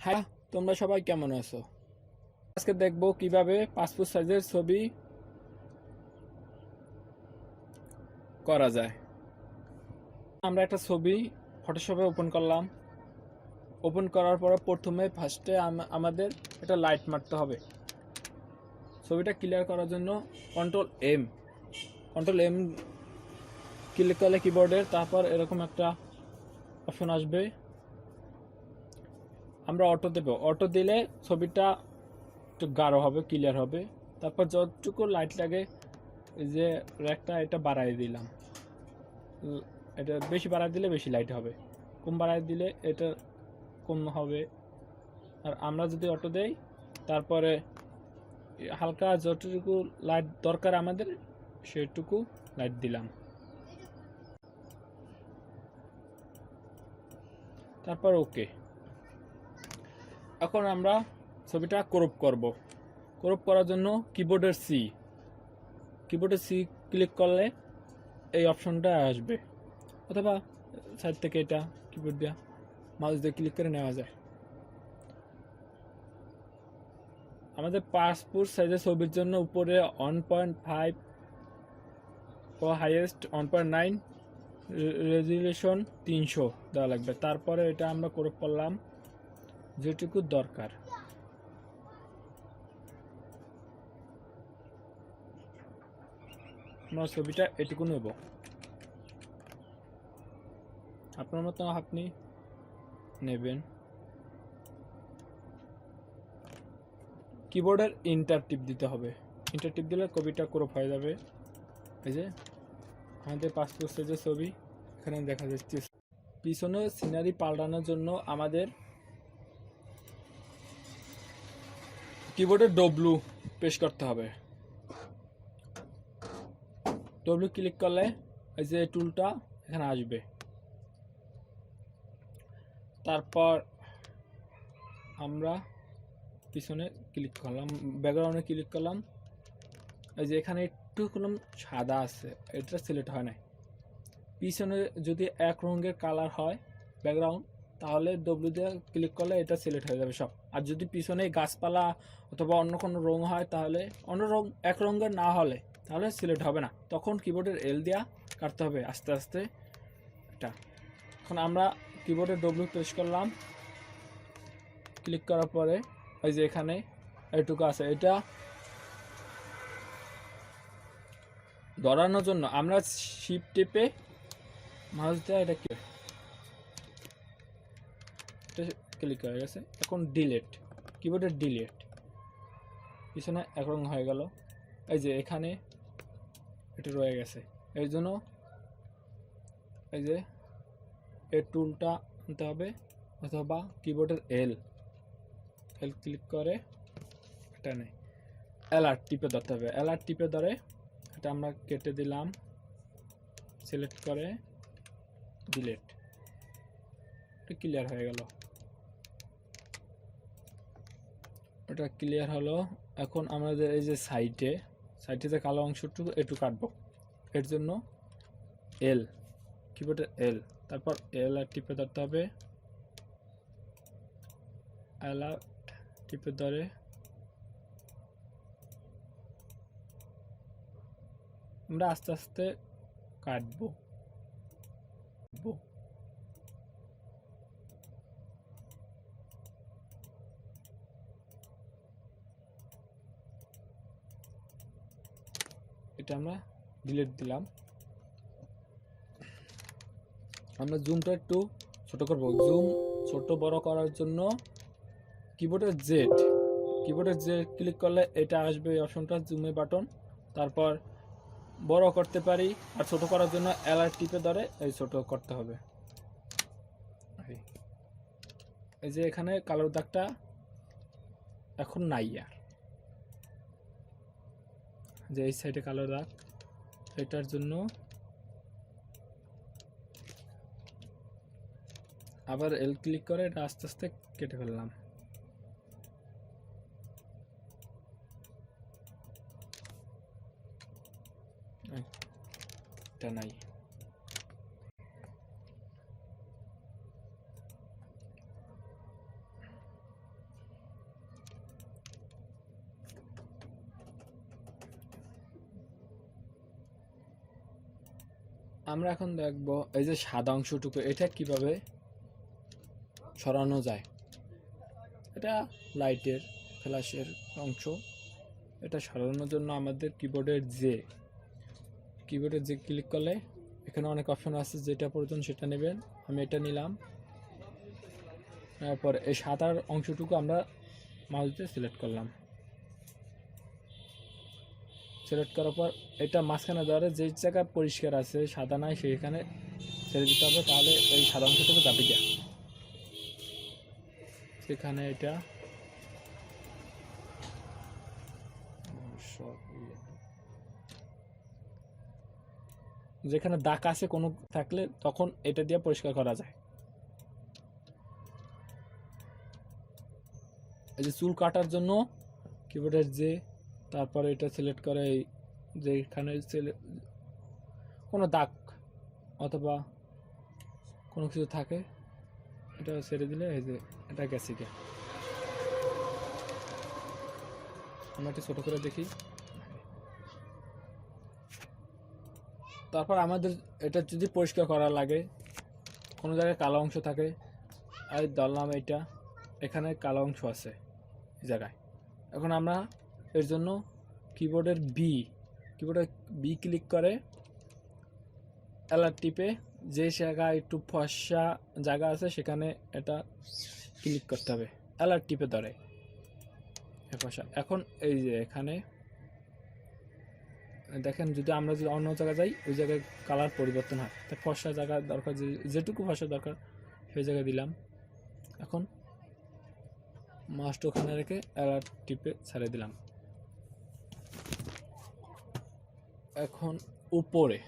হ্যাঁ, তোমরা সবাই কেমন আছো? আজকে দেখবো কিভাবে পাসপোর্ট সাইজের ছবি করা যায়। আমরা একটা ছবি ফটোশপে ওপেন করলাম। ওপেন করার পরে প্রথমে ফার্স্টে আমাদের একটা লাইট মারতে হবে। ছবিটা ক্লিয়ার করার জন্য কন্ট্রোল এম ক্লিক করলে কিবোর্ডের, তারপর এরকম একটা অপশন আসবে। আমরা অটো দেব। অটো দিলে ছবিটা একটু গাঢ় হবে, ক্লিয়ার হবে। তারপর যতটুকু লাইট লাগে, এই যে র্যাকটা এটা বাড়াই দিলাম। এটা বেশি বাড়াই দিলে বেশি লাইট হবে, কম বাড়াই দিলে এটা কম হবে। আর আমরা যদি অটো দেই, তারপরে হালকা যতটুকু লাইট দরকার আমাদের সেটুকু লাইট দিলাম। তারপর ওকে। এখন আমরা ছবিটা ক্রপ করব। ক্রপ করার জন্য কিবোর্ডের সি ক্লিক করলে এই অপশনটা আসবে, অথবা সাইড থেকে এটা কিবোর্ড দিয়ে মাউস দিয়ে ক্লিক করে নেওয়া যায়। আমাদের পাসপোর্ট সাইজের ছবির জন্য উপরে 1.5 ও হাইয়েস্ট 1.9 রেজুলেশন 300 দেওয়া লাগবে। তারপরে এটা আমরা ক্রপ করলাম যেটুকু দরকার। আমরা ছবিটা এটুকু নেব। আপনার মতো আপনি নেবেন। কিবোর্ডের ইন্টার টিপ দিতে হবে। ইন্টার টিপ দিলে ছবিটা ক্রপ হয়ে যাবে। এই যে আমাদের পাসপোর্ট সাইজের ছবি এখানে দেখা যাচ্ছে। পিছনে সিনারি পাল্টানোর জন্য আমাদের কিবোর্ডে ডব্লু প্রেস করতে হবে। ডব্লু ক্লিক করলে এই যে টুলটা এখানে আসবে। তারপর আমরা পিছনে ক্লিক করলাম, ব্যাকগ্রাউন্ডে ক্লিক করলাম। এই যে এখানে একটু কোনো সাদা আছে, এটা সিলেক্ট হয় না। পিছনে যদি এক রঙের কালার হয় ব্যাকগ্রাউন্ড, তাহলে ডব্লু দিয়ে ক্লিক করলে এটা সিলেক্ট হয়ে যাবে সব। আর যদি পিছনে গাছপালা অথবা অন্য কোনো রং হয়, তাহলে অন্য রং এক রঙের না হলে তাহলে সিলেক্ট হবে না। তখন কিবোর্ডের এল দিয়া কাটতে হবে আস্তে আস্তে এটা। এখন আমরা কিবোর্ডে ডব্লু প্রেস করলাম। ক্লিক করার পরে এই যে এখানে এইটুকু আছে, এটা ধরানোর জন্য আমরা শিফট টিপে মাউস দিয়ে এটা ক্লিক হয়ে গেছে। এখন ডিলেট, কিবোর্ডের ডিলেট। পিছনে এক রঙ হয়ে গেল। এই যে এখানে এটা রয়ে গেছে, এই জন্য এই যে এই টুলটা আনতে হবে, অথবা কিবোর্ডের এল ক্লিক করে এটা নেই, এলআর টিপে ধরতে হবে। এলআর টিপে ধরে এটা আমরা কেটে দিলাম, সিলেক্ট করে ডিলেট। এটা ক্লিয়ার হয়ে গেল। এটা ক্লিয়ার হলো। এখন আমাদের এই যে সাইডে যে কালো অংশটুকু একটু কাটবো। এর জন্য এল, কিবোর্ডের এল, তারপর এল আর টিপে ধরতে হবে। এল আর টিপে ধরে আমরা আস্তে আস্তে কাটবো। এটা আমরা ডিলিট দিলাম। আমরা জুমটা একটু ছোট করব। জুম ছোট বড় করার জন্য কিবোর্ডের জেড ক্লিক করলে এটা আসবে, এই অপশনটা জুমে বাটন। তারপর বড় করতে পারি, আর ছোট করার জন্য এলআর টিপে ধরে এই ছোট করতে হবে। এই যে এখানে কালো দাগটা এখন নাই, আর যে এই সাইডে কালো দাগ, এটার জন্য আবার এল ক্লিক করে এটা আস্তে আস্তে কেটে ফেললাম। এটা নাই। আমরা এখন দেখব এই যে সাদা অংশটুকু এটা কিভাবে সরানো যায়। এটা লাইটের ফ্ল্যাশের অংশ। এটা সরানোর জন্য আমাদের কিবোর্ডের যে ক্লিক করলে এখানে অনেক অপশন আছে, যেটা প্রয়োজন সেটা নেবেন। আমি এটা নিলাম। তারপর এই সাদার অংশটুকু আমরা মাউস দিয়ে সিলেক্ট করলাম। সিলেক্ট করার পর এটা মাঝখানে ধরে যে জায়গা পরিষ্কার আছে সাদা নাই সেইখানে ছেড়ে দিতে হবে, তাহলে এই সাদা অংশটুকু যাবে গিয়া সেখানে। এটা যেখানে দাগ আছে কোনো থাকলে তখন এটা দিয়ে পরিষ্কার করা যায়। এই যে চুল কাটার জন্য কিবোর্ডের যে তারপরে এটা সিলেক্ট করে যেখানে কোনো দাগ অথবা কোনো কিছু থাকে এটা ছেড়ে দিলে এই যে এটা গেছে গিয়ে। আমরা একটু ছোটো করে দেখি। তারপর আমাদের এটা যদি পরিষ্কার করা লাগে, কোনো জায়গায় কালো অংশ থাকে, আর ধরলাম এইটা এখানে কালো অংশ আছে এই জায়গায়। এখন আমরা এর জন্য কিবোর্ডের বি ক্লিক করে অ্যালার্ট টিপে যে জায়গায় একটু ফর্সা জায়গা আছে সেখানে এটা ক্লিক করতে হবে, অ্যালার্ট টিপে ধরে ফর্সা। এখন এই যে এখানে দেখেন, যদি আমরা যদি অন্য জায়গায় যাই ওই জায়গায় কালার পরিবর্তন হয়। তা ফর্সা জায়গা দরকার, যেটুকু ফর্সা দরকার সেই জায়গায় দিলাম। এখন মাউসটা ওখানে রেখে অ্যালার্ট টিপে ছেড়ে দিলাম। এখন উপরে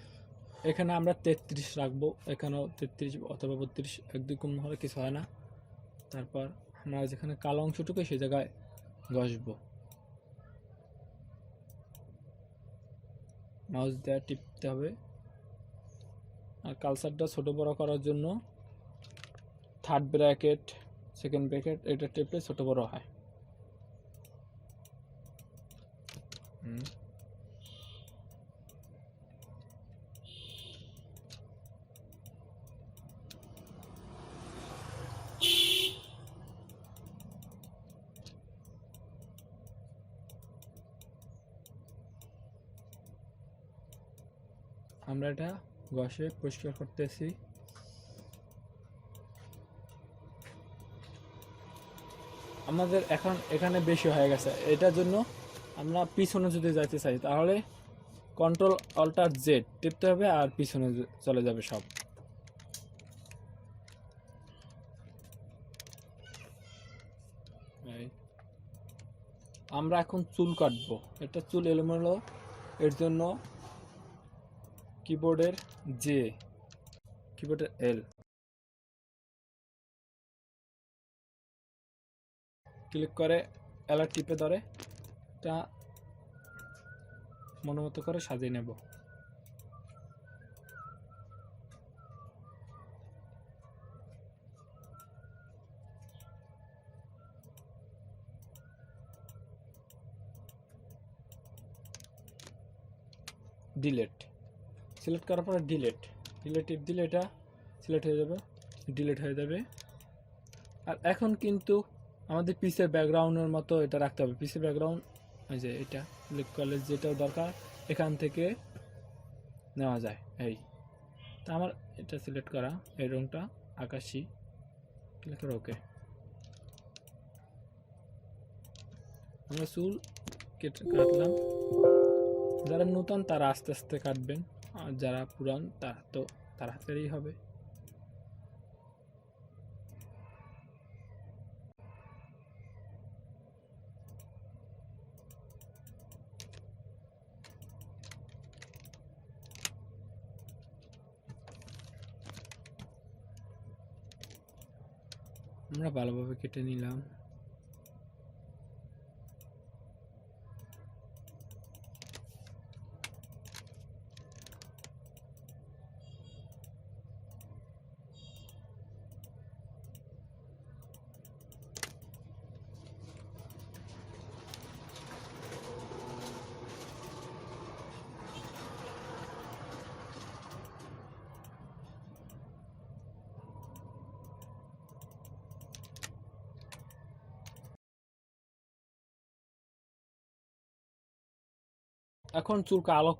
এখানে আমরা 33 রাখবো, এখানেও 33 অথবা 32, এক দুই কম হলে কিছু হয় না। তারপর আমরা যেখানে কালো অংশটুকু সেই জায়গায় ঘষবো, মাউস দিয়ে টিপতে হবে। আর কালসারটা ছোট বড় করার জন্য থার্ড ব্র্যাকেট, সেকেন্ড ব্র্যাকেট এটা টিপলে ছোট বড় হয়। আমরা এটা ঘষে পরিষ্কার করতেছি। আমাদের এখন এখানে বেশি হয়ে গেছে, এটার জন্য আমরা পিছনে যদি যাইতে চাই তাহলে কন্ট্রোল অল্টার জেড টিপতে হবে আর পিছনে চলে যাবে সব। আমরা এখন চুল কাটবো, এটা চুল এলোমেলো, এর জন্য কিবোর্ডের এল ক্লিক করে অ্যালার্ট টিপে ধরে এটা মনোমতো করে সাজিয়ে নেব। ডিলেট সিলেক্ট করার পরে ডিলেট টিপ দিলে এটা সিলেক্ট হয়ে যাবে, ডিলেট হয়ে যাবে। আর এখন কিন্তু আমাদের পিসের ব্যাকগ্রাউন্ডের মতো এটা রাখতে হবে। পিসের ব্যাকগ্রাউন্ড এই যে এটা ক্লিক করলে যেটা দরকার এখান থেকে নেওয়া যায়। এই তা আমার এটা সিলেক্ট করা, এই রংটা আকাশি, ক্লিক করে ওকে। আমরা চুল কাটলাম। যারা নতুন তারা আস্তে আস্তে কাটবেন, আর যারা পুরান তারা তো তাড়াতাড়ি হবে। আমরা ভালোভাবে কেটে নিলাম। এখন চুল কালো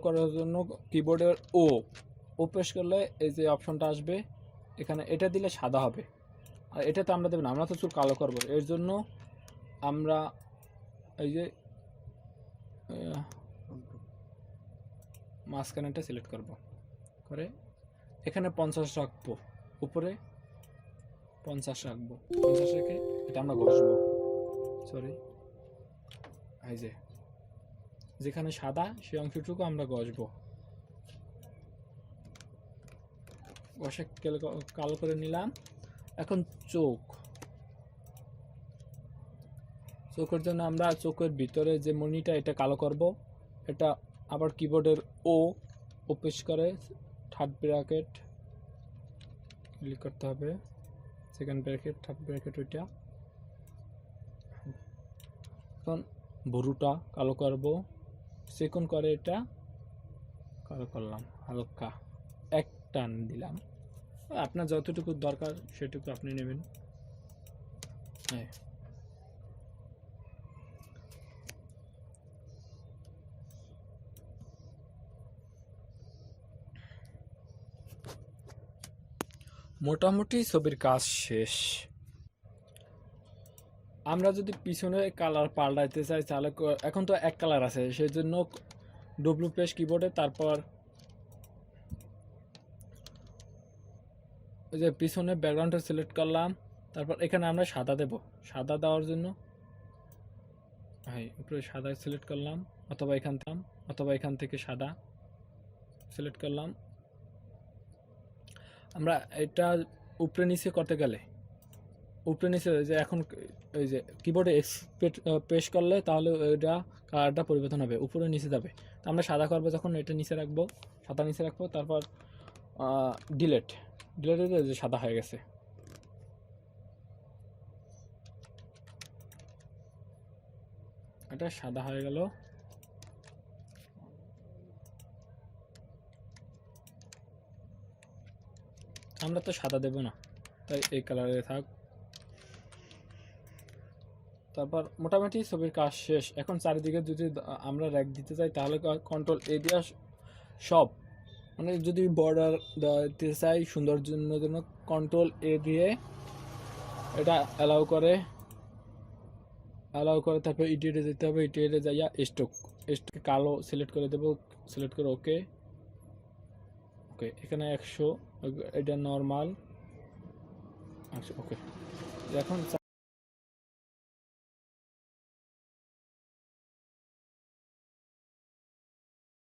করার জন্য কিবোর্ডের ও প্রেস করলে এই যে অপশনটা আসবে, এখানে এটা দিলে সাদা হবে। আর এটা তো আমরা দেব না, আমরা তো চুল কালো করবো। এর জন্য আমরা এই যে মাঝখানেটা সিলেক্ট করব, করে এখানে 50 রাখবো, উপরে 50 রাখবো। 50 রেখে এটা আমরা ঘষবো, সরি এই যে যেখানে সাদা সেই অংশটুকু আমরা ঘষবো। ঘষে কালো করে নিলাম। এখন চোখের জন্য আমরা চোখের ভিতরে যে মণিটা এটা কালো করব। এটা আবার কিবোর্ডের ও প্রেস করে থার্ড ব্র্যাকেট ক্লিক করতে হবে, সেকেন্ড ব্র্যাকেট, থার্ড ব্র্যাকেট ওইটা। এখন ভুরুটা কালো করব, সেকেন্ড করে এটা কালো করলাম, হালকা এক টান দিলাম। আপনার যতটুকু দরকার সেটুকু আপনি নেবেন। হ্যাঁ, মোটামুটি ছবির কাজ শেষ। আমরা যদি পিছনে কালার পাল্টাইতে চাই তাহলে এখন তো এক কালার আছে, সেই জন্য ডব্লিউ প্রেস কিবোর্ডে, তারপর ওই যে পিছনে ব্যাকগ্রাউন্ডটা সিলেক্ট করলাম। তারপর এখানে আমরা সাদা দেব। সাদা দেওয়ার জন্য উপরে সাদা সিলেক্ট করলাম, অথবা এখান থেকে সাদা সিলেক্ট করলাম। আমরা এটা উপরে নিচে করতে গেলে উপরে নিচে যে এখন ওই যে কিবোর্ডে প্রেস করলে তাহলে এটা কালারটা পরিবর্তন হবে, উপরে নিচে যাবে। তো আমরা সাদা করবো যখন এটা নিচে রাখবো, সাদা নিচে রাখবো, তারপর ডিলেট যে সাদা হয়ে গেছে। এটা সাদা হয়ে গেল। আমরা তো সাদা দেব না, তাই এই কালারে থাক। তারপর মোটামুটি ছবির কাজ শেষ। এখন চারিদিকে যদি আমরা র্যাক দিতে চাই তাহলে কন্ট্রোল এ দিয়ে সব, মানে যদি বর্ডার দিতে চাই সৌন্দর্যের জন্য কন্ট্রোল এ দিয়ে এটা অ্যালাউ করে তারপর ইডিটে যেতে হবে। ইডিটে যাইয়া স্ট্রোক কালো সিলেক্ট করে দেবো, সিলেক্ট করে ওকে এখানে 100, এটা নর্মাল, ওকে। এখন